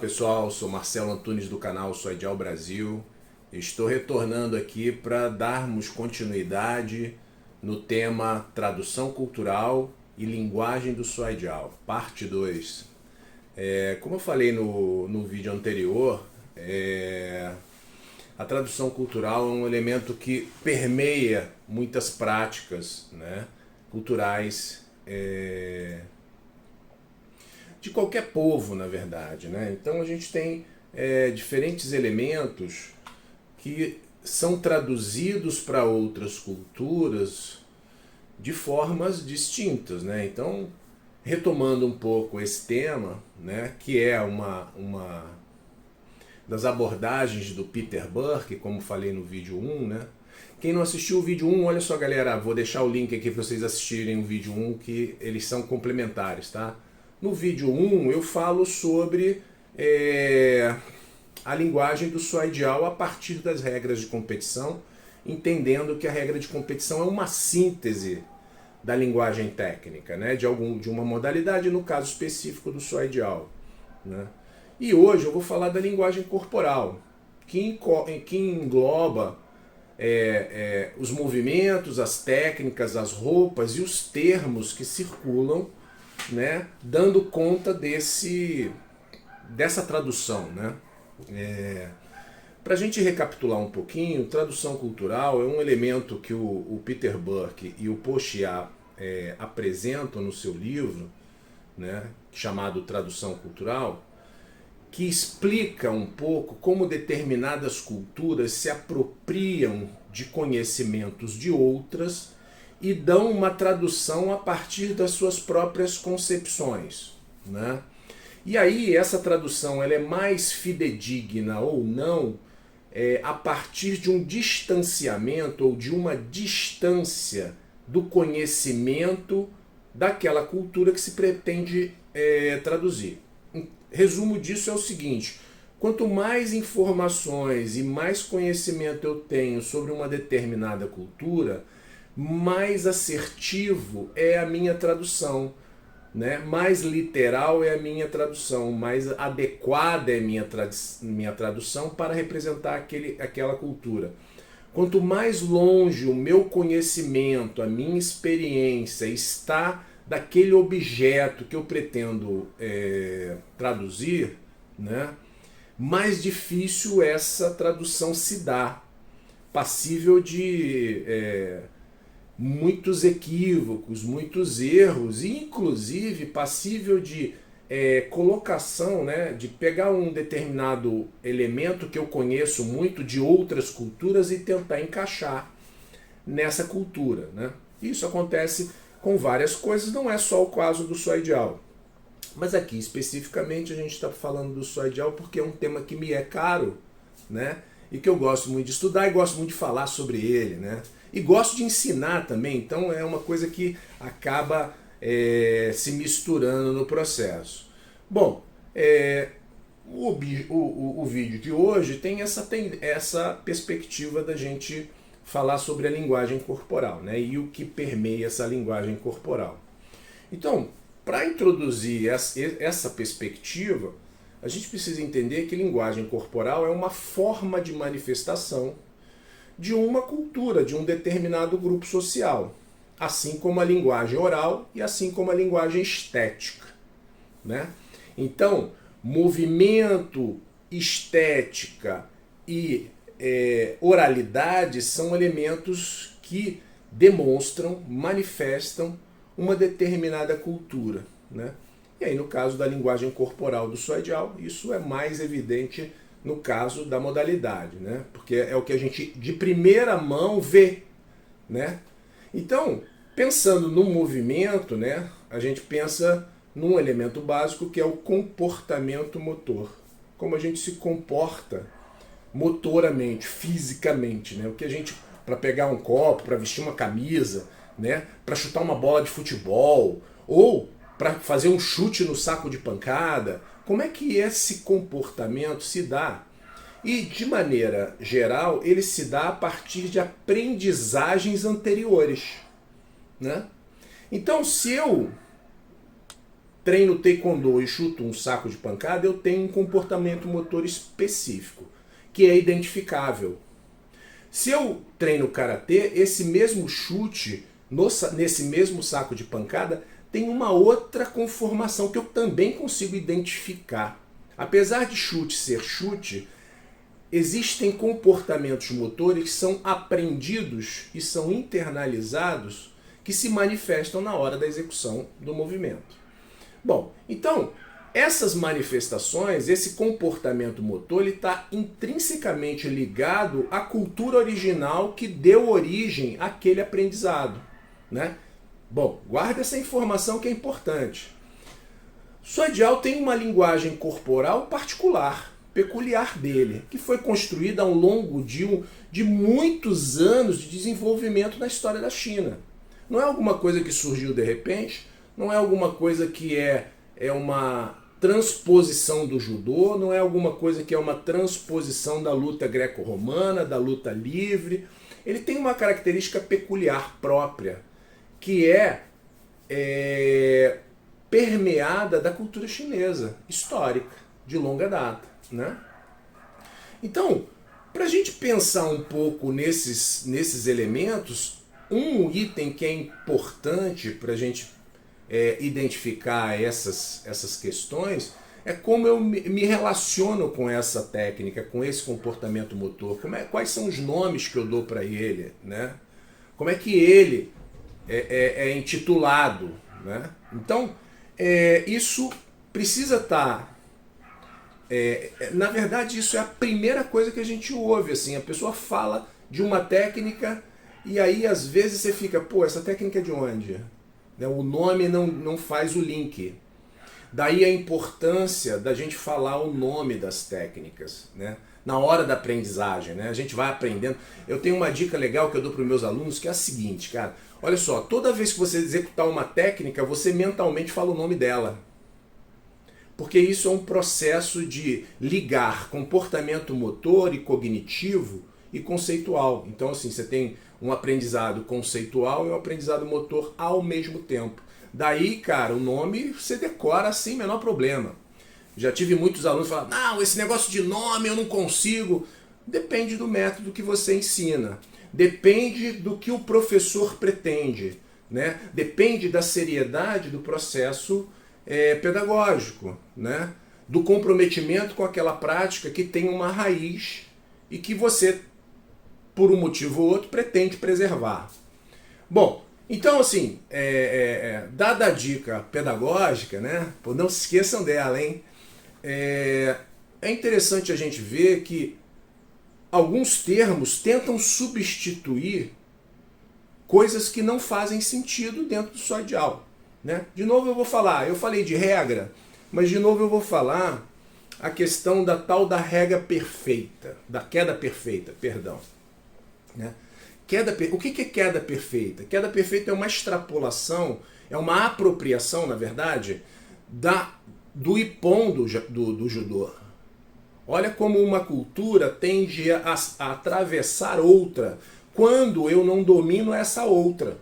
pessoal, sou Marcelo Antunes do canal Soidial Brasil. Estou retornando aqui para darmos continuidade no tema Tradução Cultural e Linguagem do Soidial, parte 2. Como eu falei no vídeo anterior, a tradução cultural é um elemento que permeia muitas práticas, né, culturais de qualquer povo, na verdade, né? Então a gente tem diferentes elementos que são traduzidos para outras culturas de formas distintas, né? Então, retomando um pouco esse tema, né, que é uma das abordagens do Peter Burke, como falei no vídeo 1, né? Quem não assistiu o vídeo 1, olha só, galera, vou deixar o link aqui para vocês assistirem o vídeo 1, que eles são complementares, tá? No vídeo 1 eu falo sobre a linguagem do Soidial a partir das regras de competição, entendendo que a regra de competição é uma síntese da linguagem técnica, né, de uma modalidade, no caso específico do Soidial, né? E hoje eu vou falar da linguagem corporal, que engloba os movimentos, as técnicas, as roupas e os termos que circulam, né, dando conta dessa tradução, né? Para a gente recapitular um pouquinho, tradução cultural é um elemento que o Peter Burke e o Pochiat apresentam no seu livro, né, chamado Tradução Cultural, que explica um pouco como determinadas culturas se apropriam de conhecimentos de outras e dão uma tradução a partir das suas próprias concepções, né? E aí essa tradução ela é mais fidedigna ou não a partir de um distanciamento ou de uma distância do conhecimento daquela cultura que se pretende traduzir. Resumo disso é o seguinte: quanto mais informações e mais conhecimento eu tenho sobre uma determinada cultura, mais assertivo é a minha tradução, né? Mais literal é a minha tradução, mais adequada é a minha tradução para representar aquela cultura. Quanto mais longe o meu conhecimento, a minha experiência está daquele objeto que eu pretendo traduzir, né, mais difícil essa tradução se dá, passível de muitos equívocos, muitos erros, e inclusive passível de colocação, né, de pegar um determinado elemento que eu conheço muito de outras culturas e tentar encaixar nessa cultura, né? Isso acontece com várias coisas, não é só o caso do Soidial. Mas aqui especificamente a gente está falando do Soidial porque é um tema que me é caro, né? E que eu gosto muito de estudar e gosto muito de falar sobre ele, né? E gosto de ensinar também, então é uma coisa que acaba se misturando no processo. Bom, o vídeo de hoje tem essa perspectiva da gente falar sobre a linguagem corporal, né? E o que permeia essa linguagem corporal. Então, para introduzir essa perspectiva, a gente precisa entender que linguagem corporal é uma forma de manifestação de uma cultura, de um determinado grupo social, assim como a linguagem oral e assim como a linguagem estética, né? Então, movimento, estética e oralidade são elementos que demonstram, manifestam uma determinada cultura, né? E aí no caso da linguagem corporal do Soidial, isso é mais evidente no caso da modalidade, né? Porque é o que a gente de primeira mão vê, né? Então, pensando no movimento, né, a gente pensa num elemento básico que é o comportamento motor. Como a gente se comporta motoramente, fisicamente, né? O que a gente, para pegar um copo, para vestir uma camisa, né, para chutar uma bola de futebol ou para fazer um chute no saco de pancada, como é que esse comportamento se dá? E, de maneira geral, ele se dá a partir de aprendizagens anteriores, né? Então, se eu treino taekwondo e chuto um saco de pancada, eu tenho um comportamento motor específico, que é identificável. Se eu treino karatê, esse mesmo chute nesse mesmo saco de pancada tem uma outra conformação que eu também consigo identificar. Apesar de chute ser chute, existem comportamentos motores que são aprendidos e são internalizados que se manifestam na hora da execução do movimento. Bom, então, essas manifestações, esse comportamento motor, ele está intrinsecamente ligado à cultura original que deu origem àquele aprendizado, né? Bom, guarda essa informação que é importante. Soidial tem uma linguagem corporal particular, peculiar dele, que foi construída ao longo de muitos anos de desenvolvimento na história da China. Não é alguma coisa que surgiu de repente, não é alguma coisa que é uma transposição do judô, não é alguma coisa que é uma transposição da luta greco-romana, da luta livre. Ele tem uma característica peculiar própria, que é permeada da cultura chinesa, histórica, de longa data, né? Então, para a gente pensar um pouco nesses elementos, um item que é importante para a gente identificar essas questões é como eu me relaciono com essa técnica, com esse comportamento motor, quais são os nomes que eu dou para ele, né? Como é que ele é intitulado, né? Então, isso precisa estar... na verdade, isso é a primeira coisa que a gente ouve, assim, a pessoa fala de uma técnica e aí às vezes você fica, pô, essa técnica é de onde? O nome não faz o link. Daí a importância da gente falar o nome das técnicas, né? Na hora da aprendizagem, né? A gente vai aprendendo. Eu tenho uma dica legal que eu dou para os meus alunos, que é a seguinte, cara. Olha só, toda vez que você executar uma técnica, você mentalmente fala o nome dela. Porque isso é um processo de ligar comportamento motor e cognitivo e conceitual. Então, assim, você tem um aprendizado conceitual e um aprendizado motor ao mesmo tempo. Daí, cara, o nome você decora sem menor problema. Já tive muitos alunos falando, não, esse negócio de nome eu não consigo. Depende do método que você ensina. Depende do que o professor pretende, né? Depende da seriedade do processo pedagógico, né? Do comprometimento com aquela prática que tem uma raiz e que você, por um motivo ou outro, pretende preservar. Bom, então assim, dada a dica pedagógica, né? Pô, não se esqueçam dela, hein? É interessante a gente ver que alguns termos tentam substituir coisas que não fazem sentido dentro do soidial, né? De novo eu falei de regra, mas de novo eu vou falar a questão da tal da regra perfeita, da queda perfeita, perdão. Né? O que é queda perfeita? Queda perfeita é uma extrapolação, é uma apropriação, na verdade, do ippon do judô. Olha como uma cultura tende a atravessar outra quando eu não domino essa outra.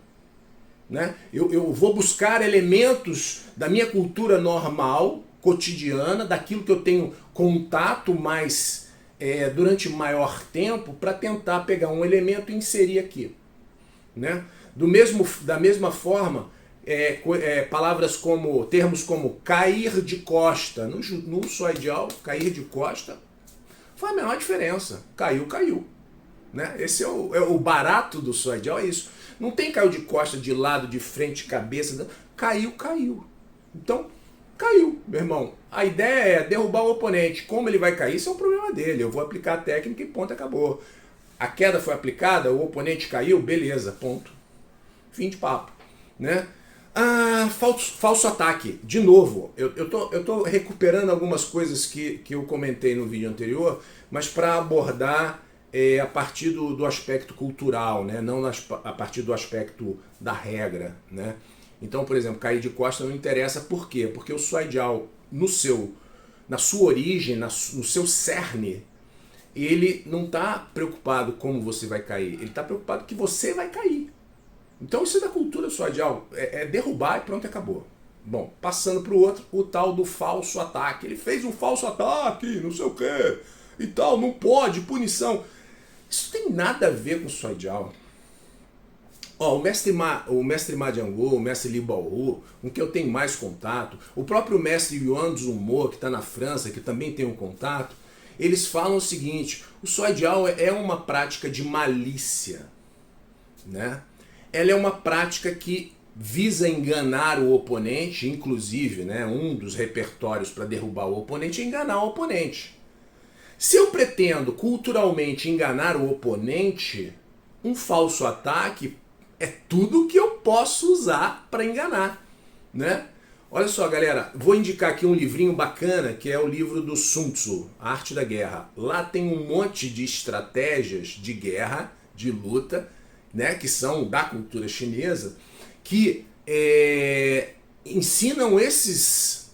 Né? Eu vou buscar elementos da minha cultura normal, cotidiana, daquilo que eu tenho contato mais durante maior tempo, para tentar pegar um elemento e inserir aqui. Né? Da mesma forma, termos como cair de costa. No soidial, cair de costa faz a menor diferença. Caiu, caiu. Né? Esse é o barato do soidial, é isso. Não tem caiu de costa, de lado, de frente, cabeça. Caiu, caiu. Então, caiu, meu irmão. A ideia é derrubar o oponente. Como ele vai cair, isso é um problema dele. Eu vou aplicar a técnica e ponto, acabou. A queda foi aplicada, o oponente caiu, beleza, ponto. Fim de papo. Né? Falso ataque. De novo, eu tô recuperando algumas coisas que eu comentei no vídeo anterior, mas para abordar a partir do aspecto cultural, né? Não a partir do aspecto da regra. Né? Então, por exemplo, cair de costa não interessa. Por quê? Porque o soidial, na sua origem, no seu cerne, ele não está preocupado como você vai cair, ele está preocupado que você vai cair. Então isso é da cultura soidial, é derrubar e pronto, acabou. Bom, passando para o outro, o tal do falso ataque. Ele fez um falso ataque, não sei o quê, e tal, não pode, punição. Isso tem nada a ver com o Soidial. Ó, o mestre Ma Jianguo, o mestre Li Baowu, com que eu tenho mais contato, o próprio mestre Yuan Zhumo, que está na França, que também tem um contato, eles falam o seguinte: o Soidial é uma prática de malícia, né? Ela é uma prática que visa enganar o oponente, inclusive, né, um dos repertórios para derrubar o oponente é enganar o oponente. Se eu pretendo culturalmente enganar o oponente, um falso ataque é tudo que eu posso usar para enganar, né? Olha só, galera, vou indicar aqui um livrinho bacana, que é o livro do Sun Tzu, A Arte da Guerra. Lá tem um monte de estratégias de guerra, de luta, né, que são da cultura chinesa, que ensinam esses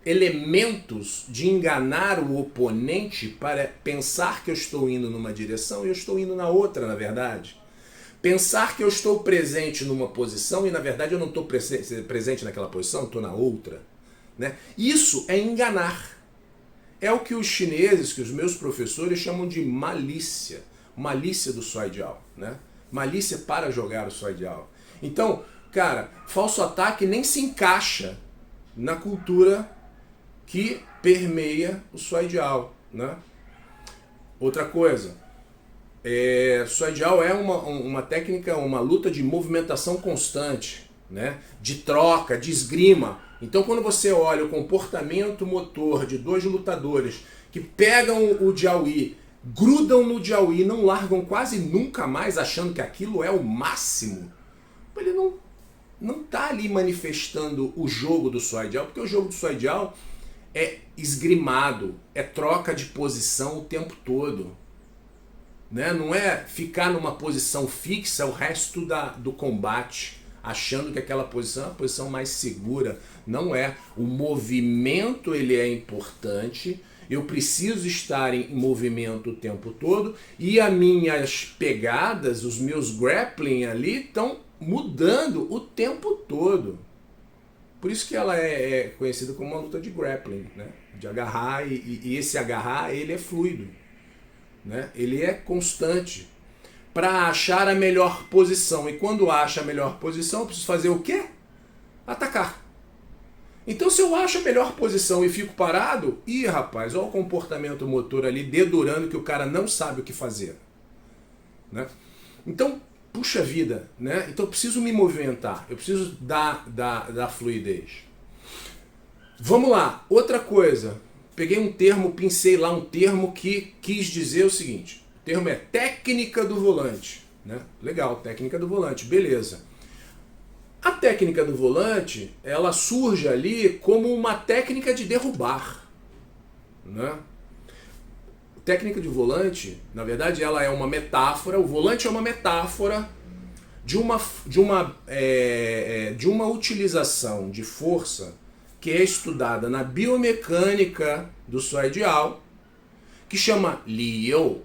elementos de enganar o oponente para pensar que eu estou indo numa direção e eu estou indo na outra, na verdade. Pensar que eu estou presente numa posição e na verdade eu não estou presente naquela posição, estou na outra, né? Isso é enganar. É o que os chineses, que os meus professores chamam de malícia. Malícia do Soidial, né? Malícia para jogar o Soidial. Então, cara, falso ataque nem se encaixa na cultura que permeia o Soidial, né? Outra coisa, Soidial é uma técnica, uma luta de movimentação constante, né? De troca, de esgrima. Então quando você olha o comportamento motor de dois lutadores que pegam o Jiaoyi, grudam no Jiaoyi, não largam quase nunca mais, achando que aquilo é o máximo, ele não está ali manifestando o jogo do Soidial, porque o jogo do Soidial é esgrimado, é troca de posição o tempo todo, né? Não é ficar numa posição fixa o resto do combate, achando que aquela posição é a posição mais segura. Não é. O movimento ele é importante, eu preciso estar em movimento o tempo todo e as minhas pegadas, os meus grappling ali estão mudando o tempo todo. Por isso que ela é conhecida como uma luta de grappling, né? De agarrar, e esse agarrar ele é fluido, né? Ele é constante para achar a melhor posição. E quando acha a melhor posição, eu preciso fazer o quê? Atacar. Então se eu acho a melhor posição e fico parado, rapaz, olha o comportamento motor ali dedurando que o cara não sabe o que fazer, né? Então, puxa vida, né? Então eu preciso me movimentar, eu preciso dar fluidez. Vamos lá, outra coisa. Peguei um termo, pincei lá um termo que quis dizer o seguinte. O termo é técnica do volante, né? Legal, técnica do volante, beleza. A técnica do volante, ela surge ali como uma técnica de derrubar, né? Técnica de volante, na verdade, ela é uma metáfora. O volante é uma metáfora de uma utilização de força que é estudada na biomecânica do Soidial, que chama Liu,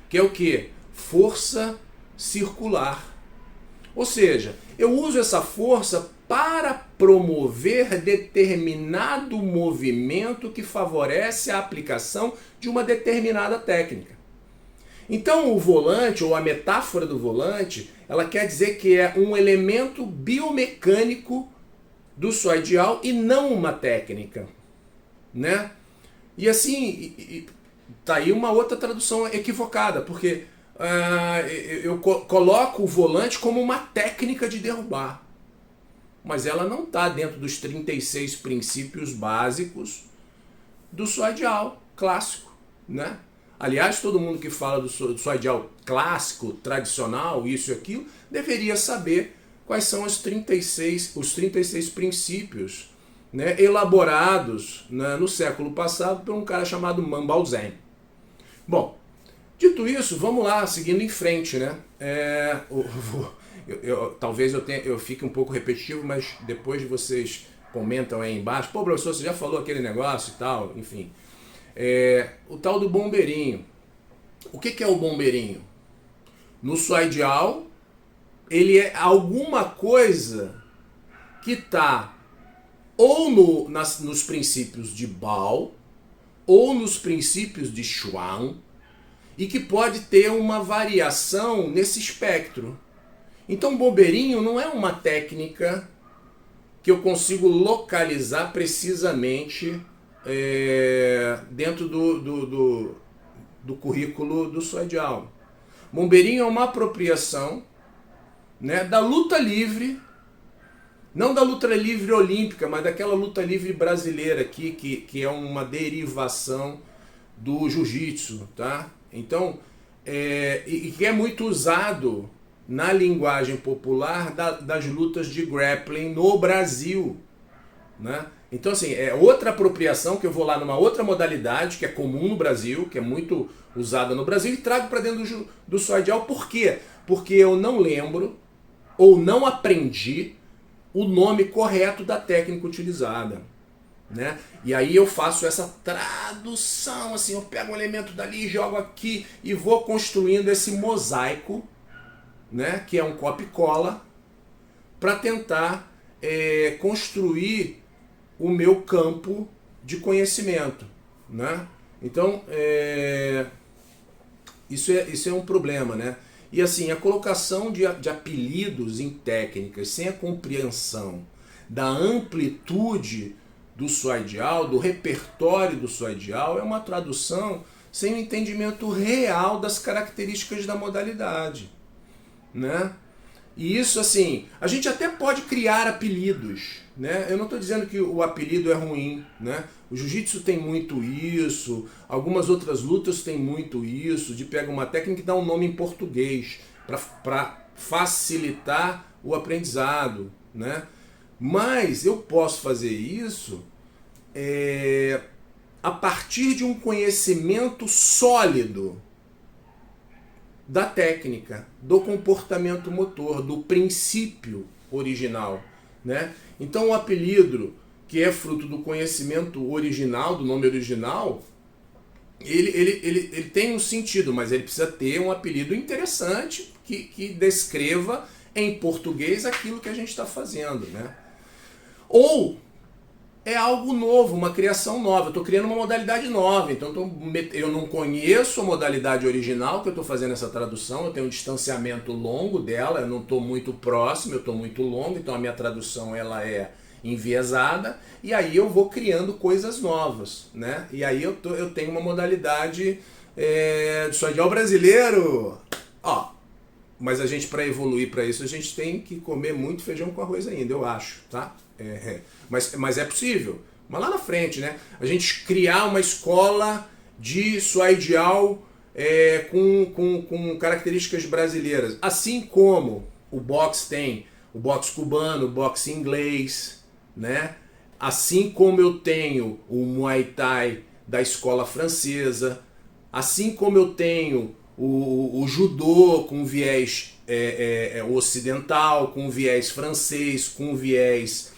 que é o que? Força circular. Ou seja, eu uso essa força para promover determinado movimento que favorece a aplicação de uma determinada técnica. Então o volante, ou a metáfora do volante, ela quer dizer que é um elemento biomecânico do Soidial e não uma técnica, né? E assim, tá aí uma outra tradução equivocada, porque eu coloco o volante como uma técnica de derrubar, mas ela não está dentro dos 36 princípios básicos do Soidial clássico, né? Aliás, todo mundo que fala do Soidial clássico, tradicional, isso e aquilo, deveria saber quais são os 36 princípios, né, elaborados, né, no século passado por um cara chamado Man Baozhen. Bom, dito isso, vamos lá, seguindo em frente, né? Talvez eu fique um pouco repetitivo, mas depois vocês comentam aí embaixo. Pô, professor, você já falou aquele negócio e tal, enfim. O tal do bombeirinho. O que é o bombeirinho? No Soidial, ele é alguma coisa que está ou nos princípios de Bao ou nos princípios de Chuang e que pode ter uma variação nesse espectro. Então, bombeirinho não é uma técnica que eu consigo localizar precisamente dentro do currículo do Shuai Jiao. Bombeirinho é uma apropriação, né, da luta livre, não da luta livre olímpica, mas daquela luta livre brasileira aqui, que é uma derivação do jiu-jitsu, tá? Então, e que é muito usado na linguagem popular das lutas de grappling no Brasil, né? Então, assim, é outra apropriação que eu vou lá numa outra modalidade que é comum no Brasil, que é muito usada no Brasil, e trago para dentro do Shuai Jiao. Por quê? Porque eu não lembro ou não aprendi o nome correto da técnica utilizada, né? E aí eu faço essa tradução, assim, eu pego um elemento dali, jogo aqui e vou construindo esse mosaico, né, que é um copia-cola, para tentar construir o meu campo de conhecimento, né? Então, isso é um problema, né? E assim, a colocação de apelidos em técnicas sem a compreensão da amplitude do Shuai Jiao, do repertório do Shuai Jiao, é uma tradução sem o entendimento real das características da modalidade, né? E isso, assim, a gente até pode criar apelidos, né? Eu não estou dizendo que o apelido é ruim, né? O jiu-jitsu tem muito isso, algumas outras lutas têm muito isso, de pegar uma técnica e dar um nome em português para facilitar o aprendizado, né? Mas eu posso fazer isso a partir de um conhecimento sólido da técnica, do comportamento motor, do princípio original, né? Então o apelido, que é fruto do conhecimento original, do nome original, ele tem um sentido, mas ele precisa ter um apelido interessante que descreva em português aquilo que a gente está fazendo, né? Ou é algo novo, uma criação nova. Eu estou criando uma modalidade nova, então eu não conheço a modalidade original que eu estou fazendo essa tradução, eu tenho um distanciamento longo dela, eu não estou muito próximo, eu estou muito longo, então a minha tradução ela é enviesada, e aí eu vou criando coisas novas, né? E aí eu tenho uma modalidade do Shuai Jiao brasileiro. Ó, mas a gente, para evoluir para isso, a gente tem que comer muito feijão com arroz ainda, eu acho, tá? Mas é possível. Mas lá na frente, né? A gente criar uma escola de Shuai Jiao com características brasileiras. Assim como o boxe tem o boxe cubano, o boxe inglês, né? Assim como eu tenho o Muay Thai da escola francesa, assim como eu tenho o judô com viés ocidental, com viés francês, com viés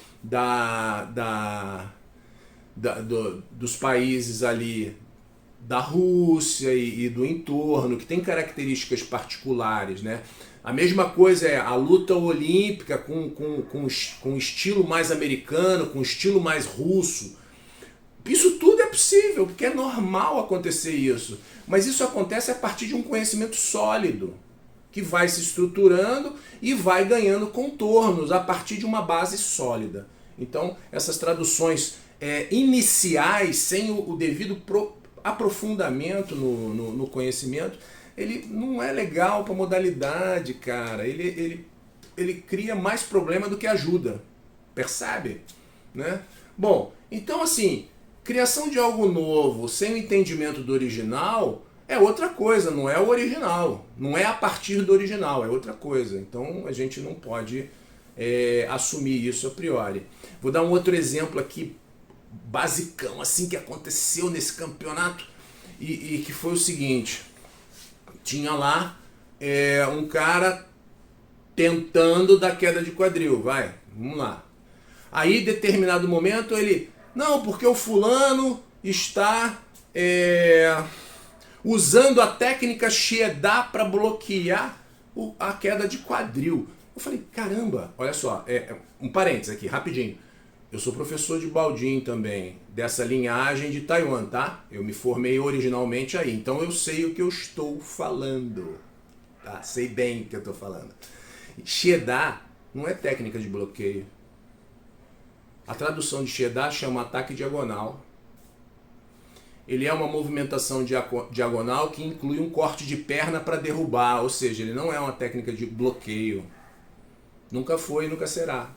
dos países ali da Rússia e do entorno, que tem características particulares, né? A mesma coisa é a luta olímpica com estilo mais americano, com estilo mais russo. Isso tudo é possível, porque é normal acontecer isso. Mas isso acontece a partir de um conhecimento sólido, que vai se estruturando e vai ganhando contornos a partir de uma base sólida. Então, essas traduções iniciais, sem o devido aprofundamento no conhecimento, ele não é legal para a modalidade, cara. Ele cria mais problema do que ajuda. Percebe? Né? Bom, então assim, criação de algo novo sem o entendimento do original é outra coisa, não é o original. Não é a partir do original, é outra coisa. Então a gente não pode assumir isso a priori. Vou dar um outro exemplo aqui, basicão, assim, que aconteceu nesse campeonato e que foi o seguinte. Tinha lá um cara tentando dar queda de quadril, vamos lá. Aí, em determinado momento, ele, não, porque o fulano está usando a técnica Sheda para bloquear a queda de quadril. Eu falei, caramba, olha só, um parênteses aqui, rapidinho. Eu sou professor de Baoding também, dessa linhagem de Taiwan, tá? Eu me formei originalmente aí, então eu sei o que eu estou falando. Tá? Sei bem o que eu estou falando. Sheda não é técnica de bloqueio. A tradução de Sheda chama ataque diagonal. Ele é uma movimentação diagonal que inclui um corte de perna para derrubar, ou seja, ele não é uma técnica de bloqueio. Nunca foi e nunca será.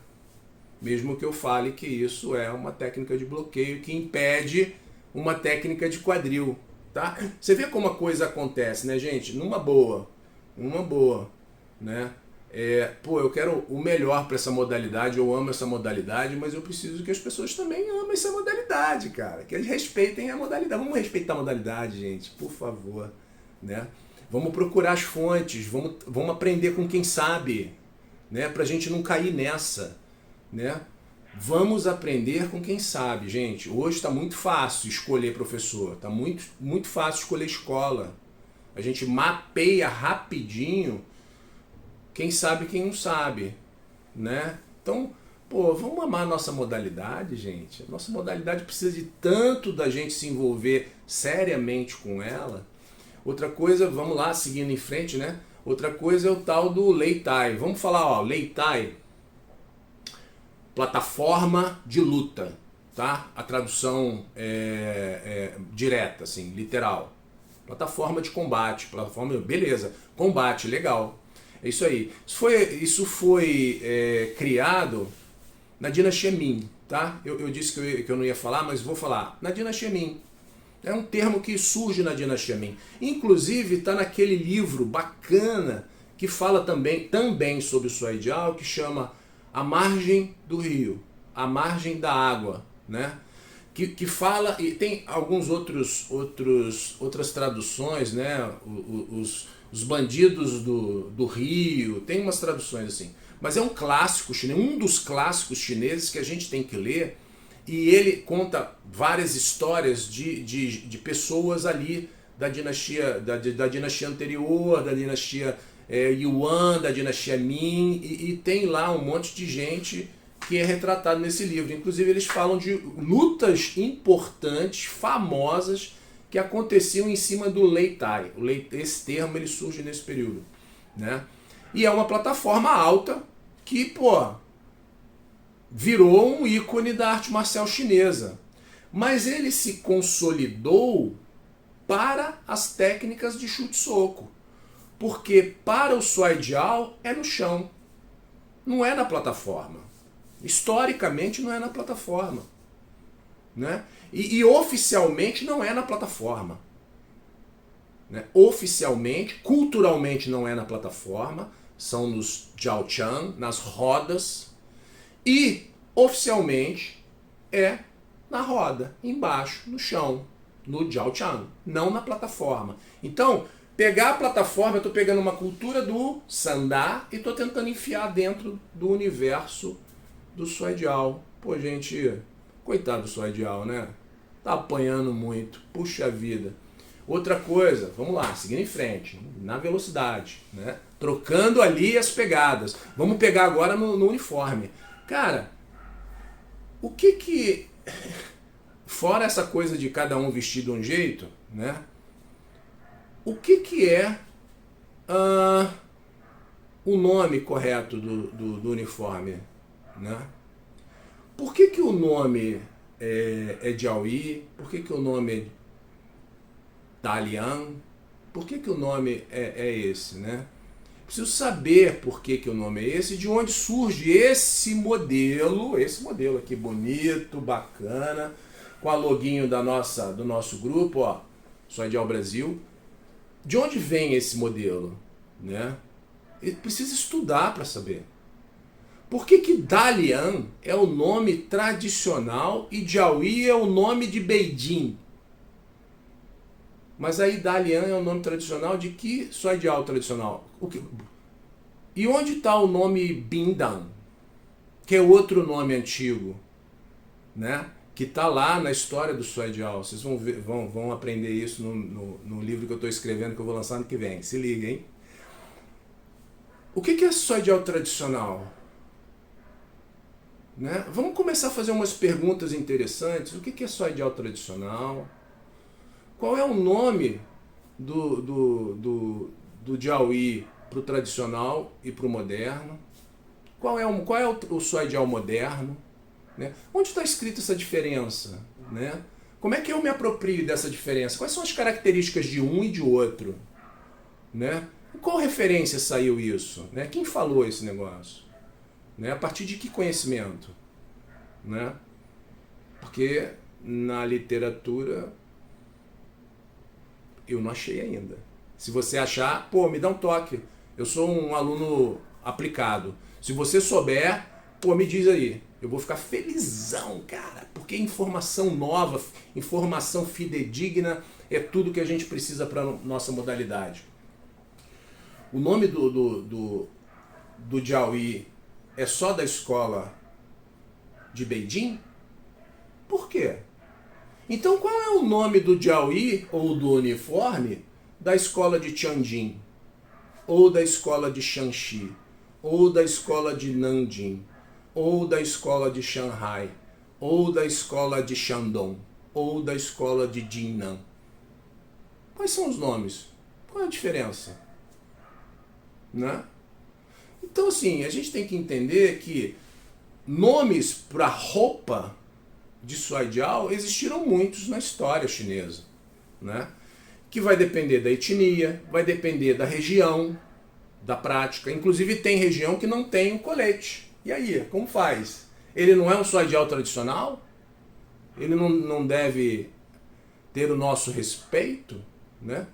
Mesmo que eu fale que isso é uma técnica de bloqueio que impede uma técnica de quadril, tá? Você vê como a coisa acontece, né, gente? Numa boa, né? Eu quero o melhor para essa modalidade, eu amo essa modalidade, mas eu preciso que as pessoas também amem essa modalidade, cara. Que eles respeitem a modalidade. Vamos respeitar a modalidade, gente, por favor, né? Vamos procurar as fontes, vamos aprender com quem sabe, né? Pra gente não cair nessa, né? Vamos aprender com quem sabe, gente. Hoje está muito fácil escolher professor, está muito fácil escolher escola. A gente mapeia rapidinho quem sabe e quem não sabe, né? Então, vamos amar a nossa modalidade, gente. A nossa modalidade precisa de tanto da gente se envolver seriamente com ela. Outra coisa, vamos lá, seguindo em frente, né? Outra coisa é o tal do Lei Tai. Vamos falar, ó, Lei Tai, plataforma de luta, tá? A tradução direta, assim, literal. Plataforma de combate, beleza, combate, legal. É isso aí. Isso foi criado na dinastia Ming, tá? Eu disse que eu não ia falar, mas vou falar. Na dinastia Ming. É um termo que surge na dinastia Ming. Inclusive está naquele livro bacana que fala também sobre o Sua Ideal, que chama A Margem do Rio, A Margem da Água, né? Que fala, e tem alguns outras traduções, né? Os bandidos do Rio, tem umas traduções assim. Mas é um clássico chinês, um dos clássicos chineses que a gente tem que ler. E ele conta várias histórias de pessoas ali da dinastia anterior, da dinastia Yuan, da dinastia Ming, e tem lá um monte de gente que é retratado nesse livro. Inclusive eles falam de lutas importantes, famosas, que aconteciam em cima do Lei Tai. Esse termo ele surge nesse período, né? E é uma plataforma alta que, virou um ícone da arte marcial chinesa. Mas ele se consolidou para as técnicas de chute-soco. Porque para o Sua Jiao é no chão, não é na plataforma. Historicamente não é na plataforma, né? E oficialmente não é na plataforma, né? Oficialmente, culturalmente não é na plataforma, são nos jiaoquan, nas rodas, e oficialmente é na roda, embaixo, no chão, no jiaoquan, não na plataforma. Então, pegar a plataforma, eu estou pegando uma cultura do Sandá e estou tentando enfiar dentro do universo do Sua Ideal. Gente, coitado do Sua Ideal, né? Tá apanhando muito, puxa vida. Outra coisa, vamos lá, seguindo em frente, na velocidade, né? Trocando ali as pegadas. Vamos pegar agora no uniforme. Cara, o que fora essa coisa de cada um vestir de um jeito, né? O que é o nome correto do uniforme, né? Por que o nome é Jiaoyi? Por que o nome é Dalian? Por que o nome é esse, né? Preciso saber por que o nome é esse, de onde surge esse modelo aqui bonito, bacana, com a loginho do nosso grupo, ó, Sua Ideal Brasil. De onde vem esse modelo, né? Precisa estudar para saber. Por que Dalian é o nome tradicional e Jiaoyi é o nome de Beijing? Mas aí Dalian é o nome tradicional de que Sua Ideal tradicional? E onde está o nome Bindan? Que é outro nome antigo, né? Que está lá na história do Sua Ideal. Vocês vão aprender isso no livro que eu estou escrevendo, que eu vou lançar ano que vem. Se liga, hein? O que é suaidial tradicional? Né? Vamos começar a fazer umas perguntas interessantes. O que é suaidial tradicional? Qual é o nome do Diauí para o tradicional e para o moderno? Qual é o suaidial moderno? Né? Onde está escrita essa diferença? Né? Como é que eu me aproprio dessa diferença? Quais são as características de um e de outro? Né? Qual referência saiu isso? Né? Quem falou esse negócio? Né? A partir de que conhecimento? Né? Porque na literatura eu não achei ainda. Se você achar, pô, me dá um toque. Eu sou um aluno aplicado. Se você souber, pô, me diz aí. Eu vou ficar felizão, cara, porque informação nova, informação fidedigna é tudo que a gente precisa para nossa modalidade. O nome do Diauí é só da escola de Beijing? Por quê? Então qual é o nome do Diauí ou do uniforme da escola de Tianjin? Ou da escola de Shanxi? Ou da escola de Nanjing? Ou da escola de Shanghai? Ou da escola de Shandong? Ou da escola de Jinnan? Quais são os nomes? Qual é a diferença? Né? Então, assim, a gente tem que entender que nomes para roupa de suaidial existiram muitos na história chinesa, né? Que vai depender da etnia, vai depender da região, da prática. Inclusive tem região que não tem o colete. E aí, como faz? Ele não é um suaidial tradicional? Ele não deve ter o nosso respeito, né?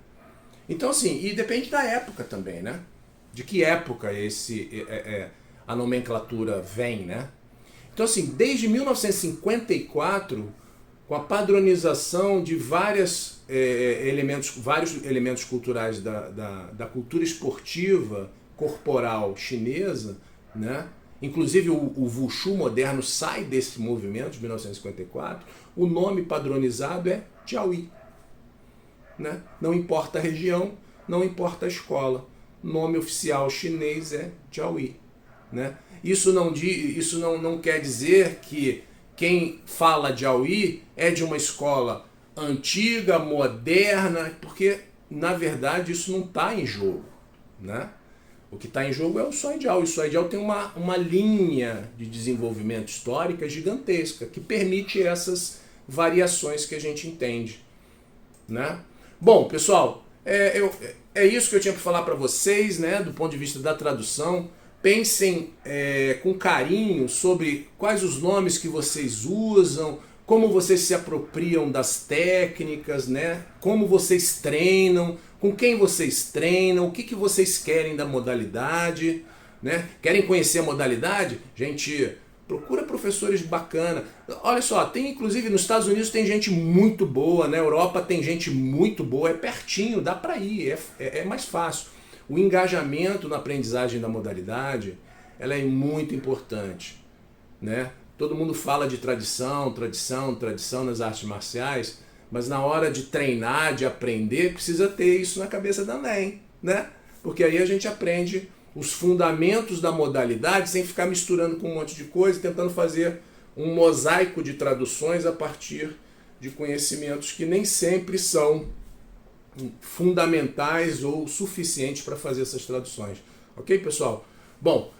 Então, assim, e depende da época também, né? De que época a nomenclatura vem, né? Então, assim, desde 1954, com a padronização de vários elementos culturais da cultura esportiva corporal chinesa, né? Inclusive o Wushu moderno sai desse movimento de 1954, o nome padronizado é Diauí. Né? Não importa a região, não importa a escola. Nome oficial chinês é Diauí. Né? Isso não quer dizer que quem fala Diauí é de uma escola antiga, moderna, porque na verdade isso não está em jogo. Né? O que está em jogo é o suaidial. E o suaidial tem uma linha de desenvolvimento histórica gigantesca que permite essas variações que a gente entende. Né? Bom, pessoal, é isso que eu tinha para falar para vocês, né, do ponto de vista da tradução. Pensem com carinho sobre quais os nomes que vocês usam, como vocês se apropriam das técnicas, né, como vocês treinam, com quem vocês treinam, o que vocês querem da modalidade. Né? Querem conhecer a modalidade? Gente, procura professores bacana. Olha só, tem inclusive nos Estados Unidos tem gente muito boa, na Europa tem gente muito boa, é pertinho, dá para ir, é mais fácil. O engajamento na aprendizagem da modalidade, ela é muito importante. Né? Todo mundo fala de tradição nas artes marciais, mas na hora de treinar, de aprender, precisa ter isso na cabeça também. Né? Porque aí a gente aprende os fundamentos da modalidade sem ficar misturando com um monte de coisa, tentando fazer um mosaico de traduções a partir de conhecimentos que nem sempre são fundamentais ou suficientes para fazer essas traduções. Ok, pessoal? Bom,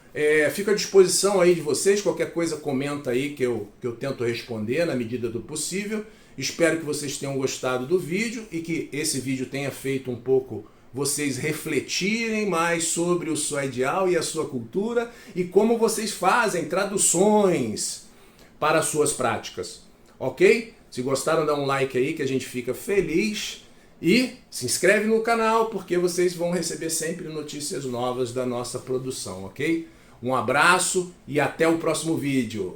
fico à disposição aí de vocês, qualquer coisa comenta aí que eu tento responder na medida do possível. Espero que vocês tenham gostado do vídeo e que esse vídeo tenha feito um pouco vocês refletirem mais sobre o suaidial e a sua cultura e como vocês fazem traduções para as suas práticas. Ok? Se gostaram, dá um like aí que a gente fica feliz e se inscreve no canal porque vocês vão receber sempre notícias novas da nossa produção, ok? Um abraço e até o próximo vídeo.